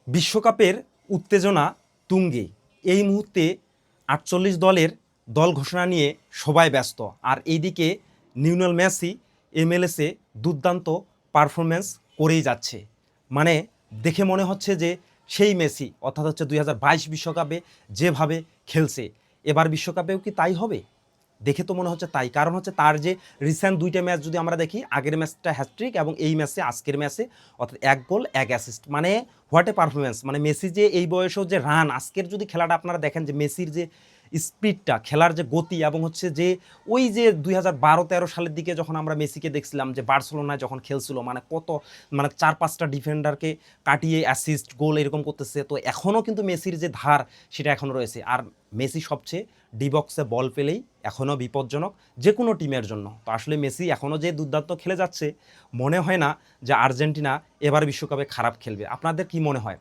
বিশ্বকাপের উত্তেজনা তুঙ্গে। এই মুহূর্তে ৪৮ দলের দল ঘোষণা নিয়ে সবাই ব্যস্ত। আর এইদিকে লিওনেল মেসি এমএলএসে দুর্দান্ত পারফরমেন্স করেই যাচ্ছে। মানে দেখে মনে হচ্ছে যে সেই মেসি, অর্থাৎ হচ্ছে ২০২২ বিশ্বকাপে যেভাবে খেলছে এবার বিশ্বকাপেও কি তাই হবে? দেখে তো মনে হচ্ছে তাই। কারণ হচ্ছে তার যে রিসেন্ট দুইটা ম্যাচ যদি আমরা দেখি, আগের ম্যাচটা হ্যাটট্রিক এবং এই ম্যাচে, আজকের ম্যাচে অর্থাৎ ১ গোল ১ অ্যাসিস্ট। মানে হোয়াট এ পারফরমেন্স! মানে মেসি যে এই বয়সেও যে রান, আজকের যদি খেলাটা আপনারা দেখেন যে মেসির যে স্পিডটা, খেলার যে গতি এবং হচ্ছে যে ওই যে ২০১২-১৩ সালের দিকে যখন আমরা মেসিকে দেখছিলাম যে বার্সেলোনায় যখন খেলছিল, মানে কত, মানে ৪-৫টা ডিফেন্ডারকে কাটিয়ে অ্যাসিস্ট, গোল এরকম করতেছে। তো এখনও কিন্তু মেসির যে ধার সেটা এখনও রয়েছে। আর মেসি সবচেয়ে ডি বক্সে বল পেলেই এখনও বিপজ্জনক যে কোনো টিমের জন্য। তো আসলে মেসি এখনও যে দুর্দান্ত খেলে যাচ্ছে, মনে হয় না যে আর্জেন্টিনা এবার বিশ্বকাপে খারাপ খেলবে। আপনাদের কি মনে হয়?